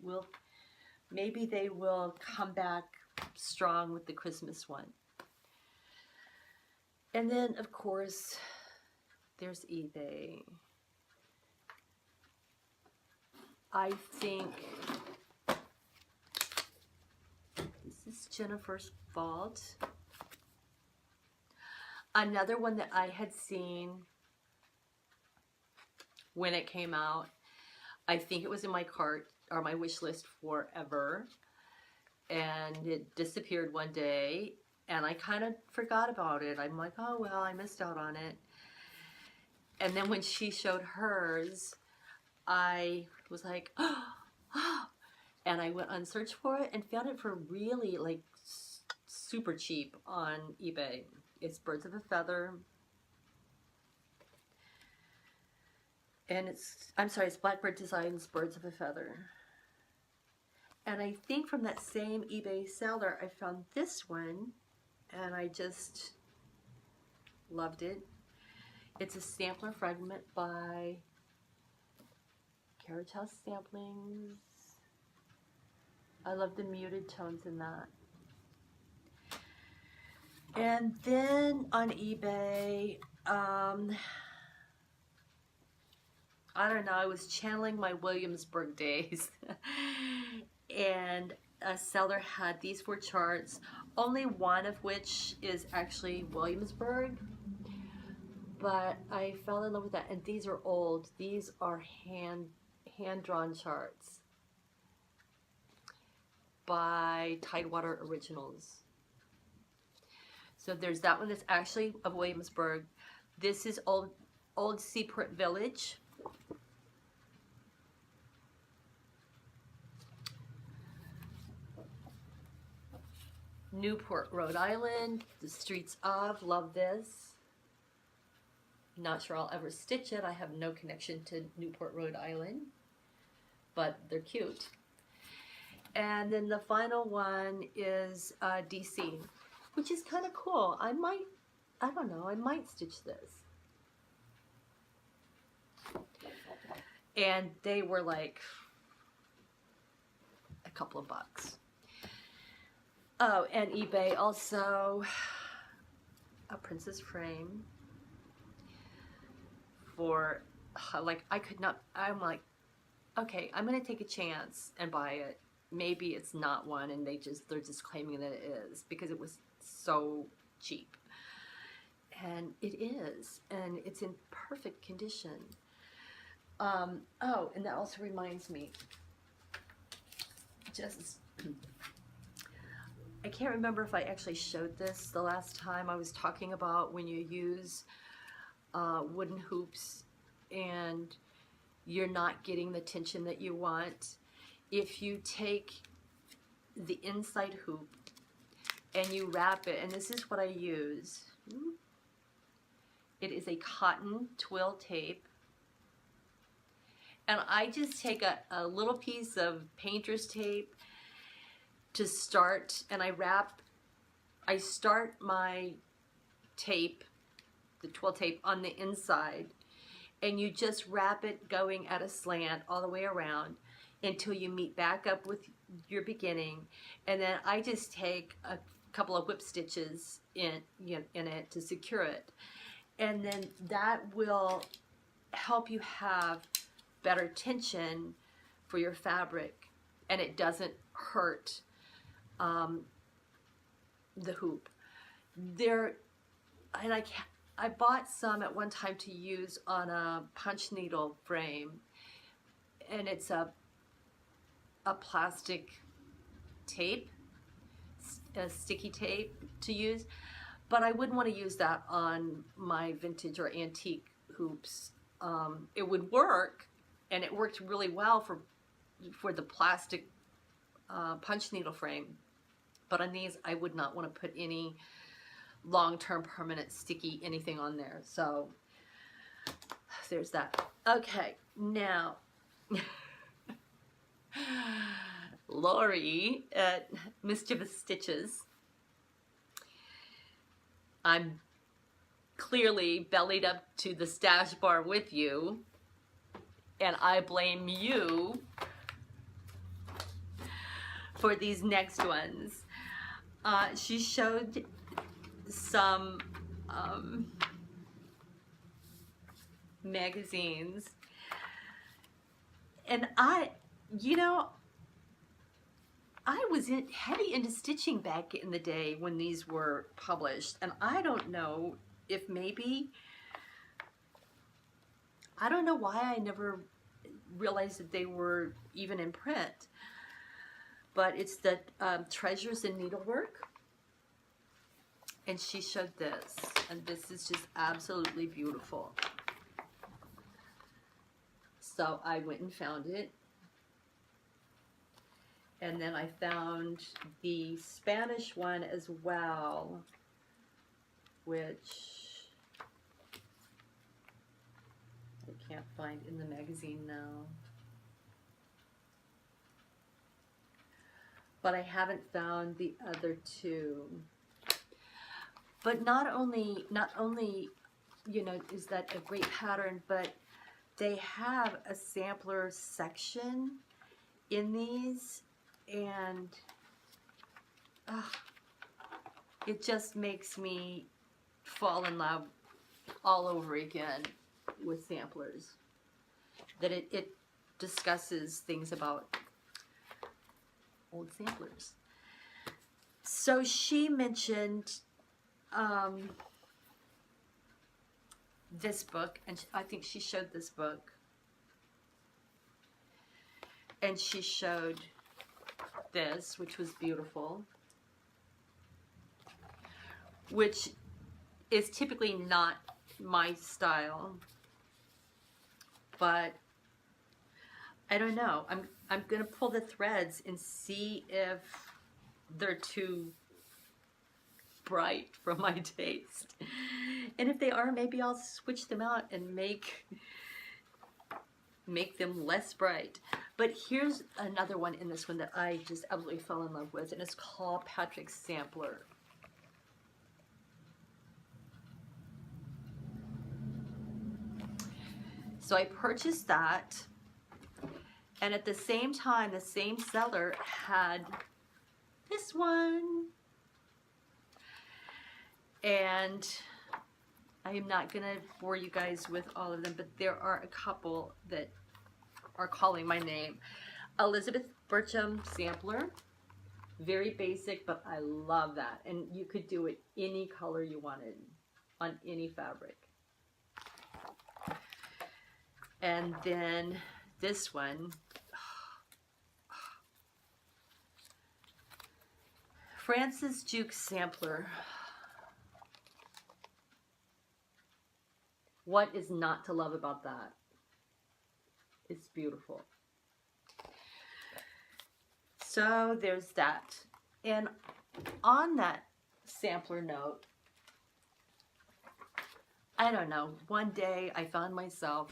Maybe they will come back strong with the Christmas one. And then, of course, there's eBay. I think this is Jennifer's Fault. Another one that I had seen when it came out. I think it was in my cart or my wish list forever. And it disappeared one day. And I kind of forgot about it. I'm like, oh, well, I missed out on it. And then when she showed hers, I was like, oh, and I went on search for it and found it for really like super cheap on eBay. It's Birds of a Feather. And it's Blackbird Designs Birds of a Feather. And I think from that same eBay seller, I found this one. And I just loved it. It's a sampler fragment by Carriage House Samplings. I love the muted tones in that. And then on eBay, I don't know, I was channeling my Williamsburg days. And a seller had these 4 charts, only one of which is actually Williamsburg, but I fell in love with that. And these are old. These are hand-drawn charts by Tidewater Originals. So there's that one that's actually of Williamsburg. This is Old Seaport Village. Newport, Rhode Island, The Streets of, love this. Not sure I'll ever stitch it. I have no connection to Newport, Rhode Island, but they're cute. And then the final one is DC, which is kind of cool. I don't know, I might stitch this. And they were like a couple of bucks. Oh, and eBay also, a princess frame for, like, I could not, I'm like, okay, I'm going to take a chance and buy it. Maybe it's not one and they're just claiming that it is because it was so cheap. And it is, and it's in perfect condition. Oh, and that also reminds me, I can't remember if I actually showed this the last time. I was talking about when you use wooden hoops and you're not getting the tension that you want. If you take the inside hoop and you wrap it, and this is what I use. It is a cotton twill tape. And I just take a little piece of painter's tape to start, and I start my tape, the twill tape, on the inside, and you just wrap it going at a slant all the way around until you meet back up with your beginning. And then I just take a couple of whip stitches in it to secure it. And then that will help you have better tension for your fabric, and it doesn't hurt the hoop. I bought some at one time to use on a punch needle frame, and it's a plastic tape, a sticky tape to use, but I wouldn't want to use that on my vintage or antique hoops. It would work, and it worked really well for the plastic punch needle frame. But on these, I would not want to put any long-term permanent sticky anything on there. So there's that. Okay, now Lori at Mischievous Stitches. I'm clearly bellied up to the stash bar with you, and I blame you for these next ones. She showed some magazines, and you know, I was heavy into stitching back in the day when these were published, and I don't know if maybe, I don't know why I never realized that they were even in print, but it's the Treasures in Needlework, and she showed this, and this is just absolutely beautiful. So I went and found it. And then I found the Spanish one as well, which I can't find in the magazine now. But I haven't found the other two. But not only, you know, is that a great pattern, but they have a sampler section in these. And it just makes me fall in love all over again with samplers. That it discusses things about old samplers. So she mentioned this book, and I think she showed this book. And she showed this, which was beautiful, which is typically not my style, but I don't know. I'm gonna pull the threads and see if they're too bright for my taste, and if they are, maybe I'll switch them out and make them less bright. But here's another one in this one that I just absolutely fell in love with, and it's called Patrick's Sampler. So I purchased that, and at the same time, the same seller had this one. And I am not gonna bore you guys with all of them, but there are a couple that are calling my name. Elizabeth Bircham Sampler, very basic, but I love that, and you could do it any color you wanted on any fabric. And then this one, Francis Jukes Sampler. What is not to love about that? It's beautiful. So there's that. And on that sampler note, I don't know, one day I found myself,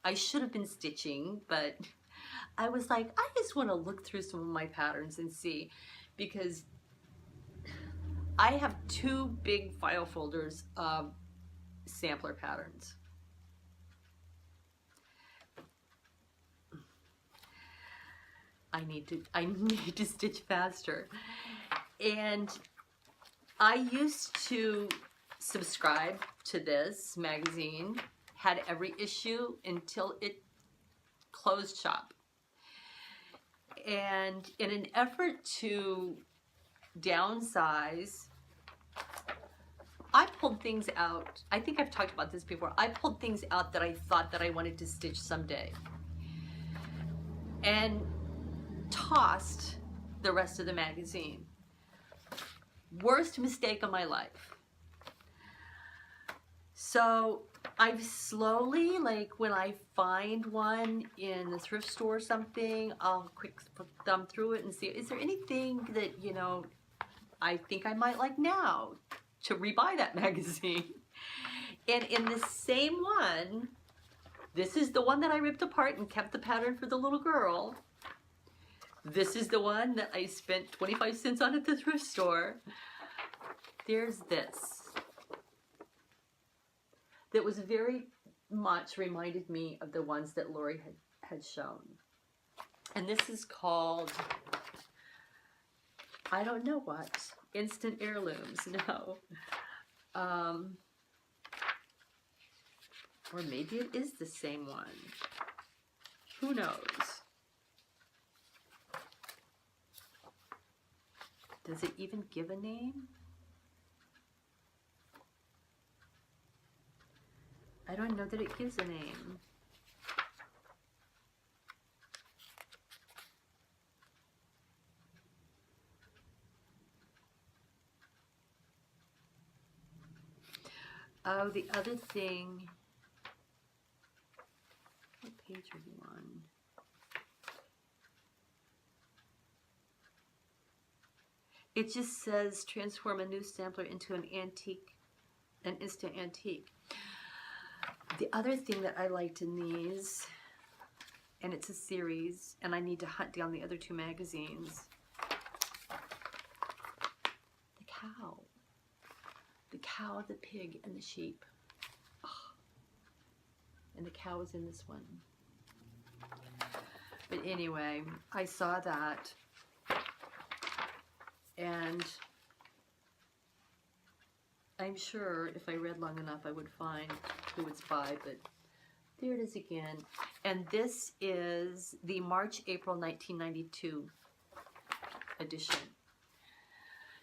I should have been stitching, but I was like, I just want to look through some of my patterns and see, because I have two big file folders of sampler patterns. I need to stitch faster. And I used to subscribe to this magazine, had every issue until it closed shop. And in an effort to downsize, I pulled things out. I think I've talked about this before. I pulled things out that I thought that I wanted to stitch someday, and tossed the rest of the magazine. Worst mistake of my life. So I've slowly, like when I find one in the thrift store or something, I'll quick thumb through it and see, is there anything that, you know, I think I might like now to rebuy that magazine. And in the same one, this is the one that I ripped apart and kept the pattern for the little girl. This is the one that I spent 25 cents on at the thrift store. There's this. That was very much reminded me of the ones that Lori had shown. And this is called, I don't know what, Instant Heirlooms, no. Or maybe it is the same one. Who knows? Does it even give a name? I don't know that it gives a name. Oh, the other thing. What page are you on? It just says transform a new sampler into an antique, an instant antique. The other thing that I liked in these, and it's a series, and I need to hunt down the other two magazines. The cow. The cow, the pig, and the sheep. Oh. And the cow is in this one. But anyway, I saw that. And I'm sure if I read long enough, I would find who it's by, but there it is again. And this is the March-April 1992 edition.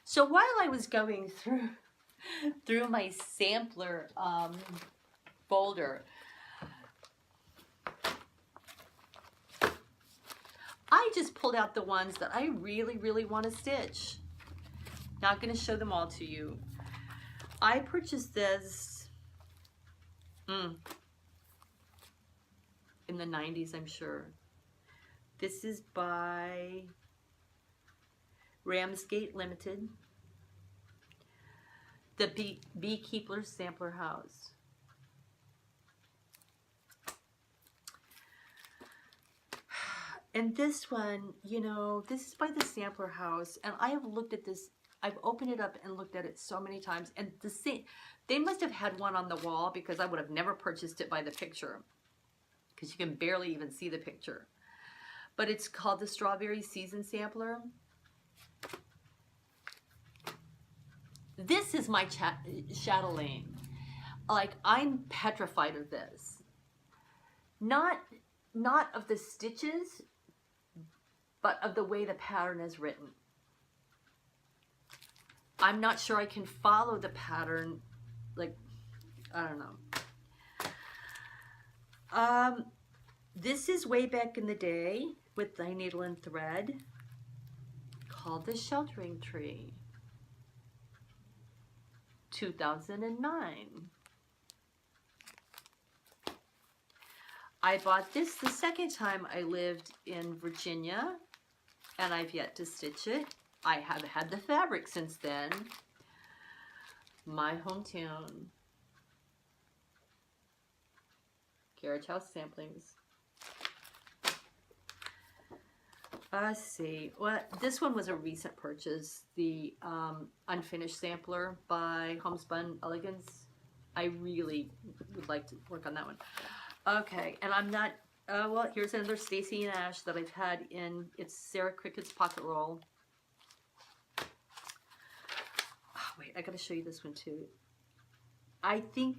So while I was going through my sampler folder, I just pulled out the ones that I really, really want to stitch. Not going to show them all to you. I purchased this in the 90s, I'm sure. This is by Ramsgate Limited. The Beekeeper Sampler House. And this one, you know, this is by the Sampler House, and I have looked at this. I've opened it up and looked at it so many times, and the same, they must have had one on the wall because I would have never purchased it by the picture because you can barely even see the picture. But it's called the Strawberry Season Sampler. This is my chatelaine. Like, I'm petrified of this. Not of the stitches, but of the way the pattern is written. I'm not sure I can follow the pattern, like, I don't know. This is way back in the day with Thy Needle and Thread, called The Sheltering Tree, 2009. I bought this the second time I lived in Virginia, and I've yet to stitch it. I have had the fabric since then. My hometown. Carriage House Samplings. Let's see. Well, this one was a recent purchase. The Unfinished Sampler by Homespun Elegance. I really would like to work on that one. Okay, and I'm not... well, here's another Stacey and Nash that I've had in... It's Sarah Crickett's Pocket Roll. Wait, I gotta show you this one too. I think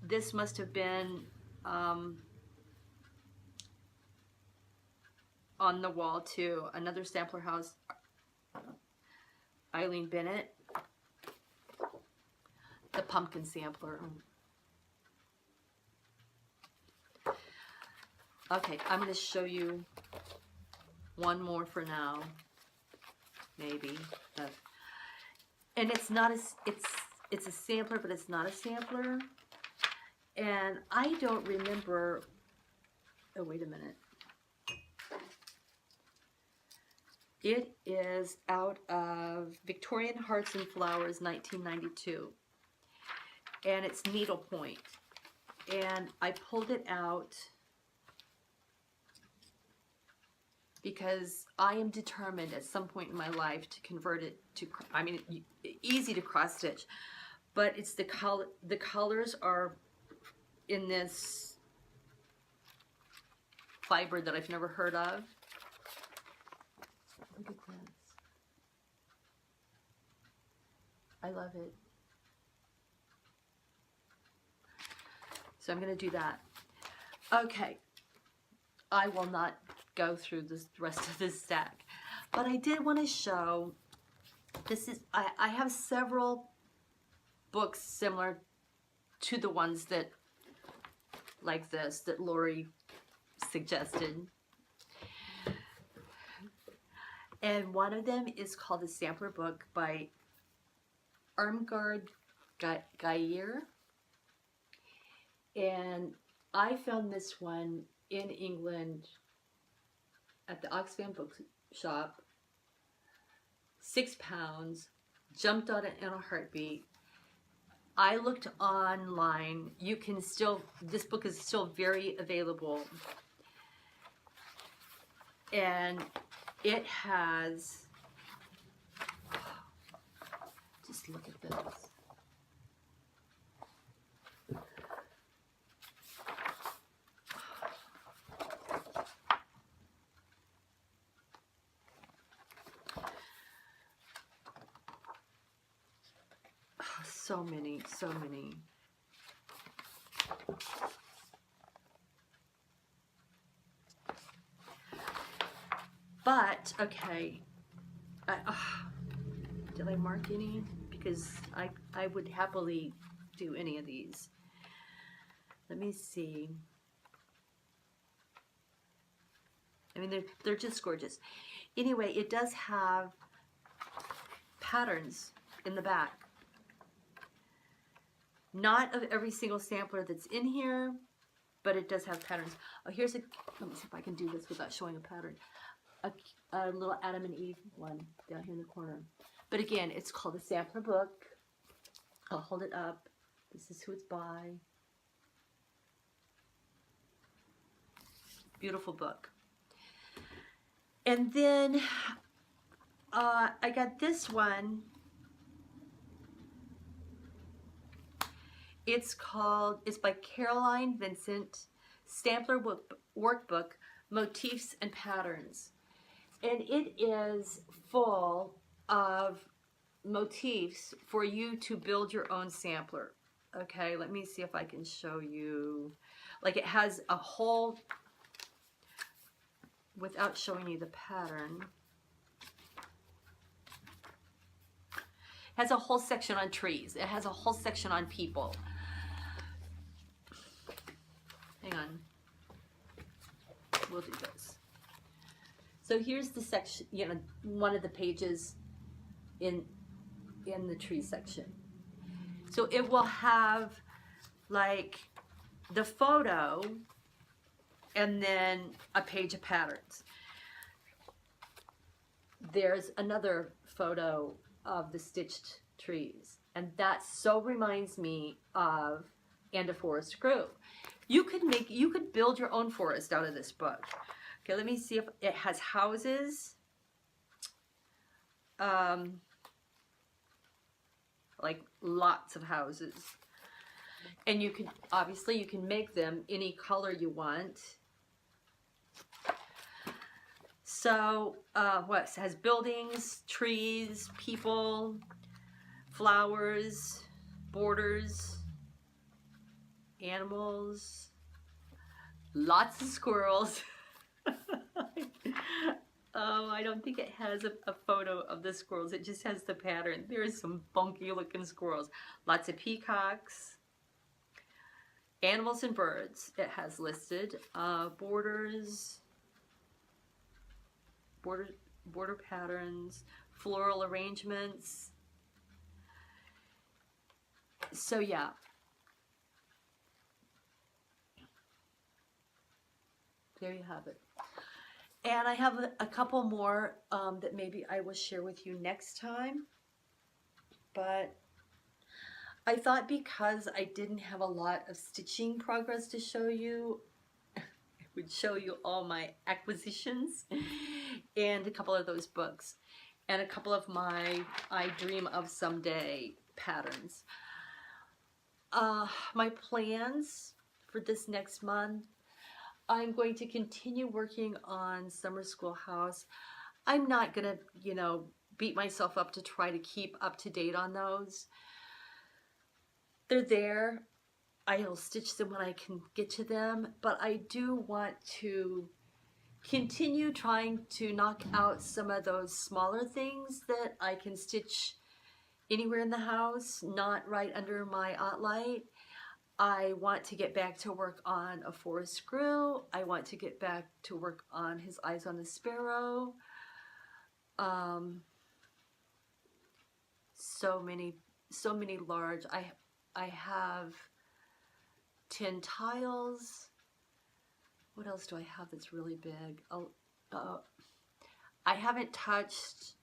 this must have been on the wall too. Another Sampler House, Eileen Bennett, the Pumpkin Sampler. Okay, I'm gonna show you one more for now, maybe. And it's not a, it's a sampler, but it's not a sampler. And I don't remember, oh, wait a minute. It is out of Victorian Hearts and Flowers, 1992. and it's needlepoint. And I pulled it out because I am determined at some point in my life to convert it to, I mean, easy to cross stitch, but it's the colors are in this fiber that I've never heard of. Look at this. I love it. So I'm going to do that. Okay. I will not go through the rest of this stack, but I did want to show, this is, I have several books similar to the ones that, like this, that Lori suggested. And one of them is called The Sampler Book by Irmgard Geyer. And I found this one in England at the Oxfam bookshop. £6, jumped on it in a heartbeat. I looked online. You can still, this book is still very available. And it has, just look at this. So many, so many. But, okay, did I mark any? Because I would happily do any of these. Let me see. I mean, they're just gorgeous. Anyway, it does have patterns in the back. Not of every single sampler that's in here, but it does have patterns. Oh, here's a, let me see if I can do this without showing a pattern. A little Adam and Eve one down here in the corner. But again, it's called The Sampler Book. I'll hold it up. This is who it's by. Beautiful book. And then I got this one. It's by Caroline Vincent, Sampler Workbook, Motifs and Patterns. And it is full of motifs for you to build your own sampler. Okay, let me see if I can show you. Like, it has a whole, without showing you the pattern, it has a whole section on trees. It has a whole section on people. Hang on. We'll do this. So here's the section, you know, one of the pages in the tree section. So it will have like the photo and then a page of patterns. There's another photo of the stitched trees, and that so reminds me of And a Forest Grew. You could build your own forest out of this book. Okay, let me see if it has houses. Like lots of houses. And you can, obviously you can make them any color you want. So, what? It has buildings, trees, people, flowers, borders, animals, lots of squirrels. Oh, I don't think it has a photo of the squirrels. It just has the pattern. There's some funky looking squirrels. Lots of peacocks. Animals and birds it has listed. Borders. Border patterns. Floral arrangements. So yeah. There you have it. And I have a couple more that maybe I will share with you next time. But I thought because I didn't have a lot of stitching progress to show you, I would show you all my acquisitions and a couple of those books and a couple of my I Dream of Someday patterns. My plans for this next month, I'm going to continue working on Summer Schoolhouse. I'm not gonna, you know, beat myself up to try to keep up to date on those. They're there. I'll stitch them when I can get to them, but I do want to continue trying to knock out some of those smaller things that I can stitch anywhere in the house, not right under my light. I want to get back to work on a forest grill. I want to get back to work on his eyes on the sparrow. So many large. I have 10 tiles. What else do I have that's really big? I haven't touched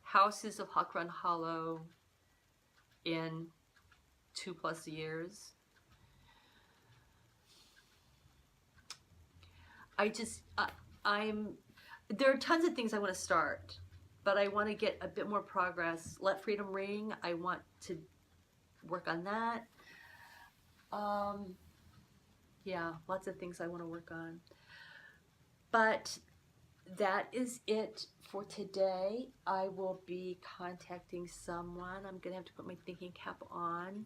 Houses of Huck Run Hollow in 2+ years. There are tons of things I want to start, but I want to get a bit more progress. Let Freedom Ring, I want to work on that. Yeah, lots of things I want to work on. But that is it for today. I will be contacting someone. I'm gonna have to put my thinking cap on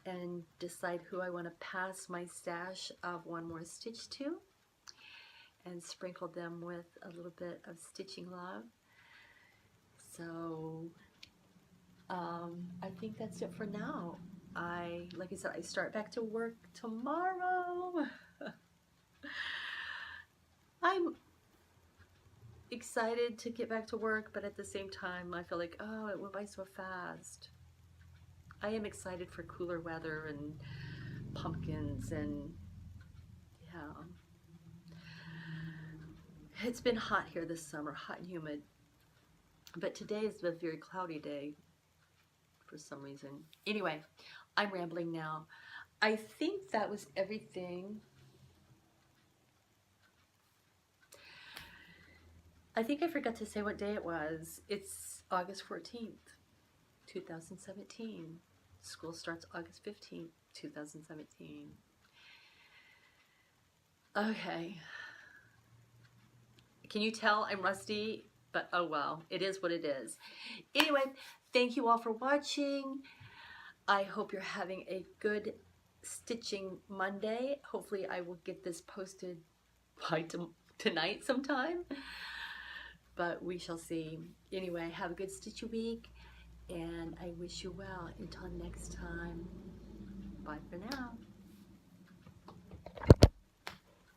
and decide who I want to pass my stash of One More Stitch to, and sprinkle them with a little bit of stitching love. So I think that's it for now. Like I said, I start back to work tomorrow. I'm excited to get back to work, but at the same time I feel like, oh, it went by so fast. I am excited for cooler weather and pumpkins, and yeah. It's been hot here this summer, hot and humid. But today is a very cloudy day for some reason. Anyway, I'm rambling now. I think that was everything. I think I forgot to say what day it was. It's August 14th, 2017. School starts August 15th, 2017. Okay. Can you tell I'm rusty? But oh well, it is what it is. Anyway, thank you all for watching. I hope you're having a good stitching Monday. Hopefully I will get this posted by tonight sometime. But we shall see. Anyway, have a good stitchy week, and I wish you well. Until next time, bye for now.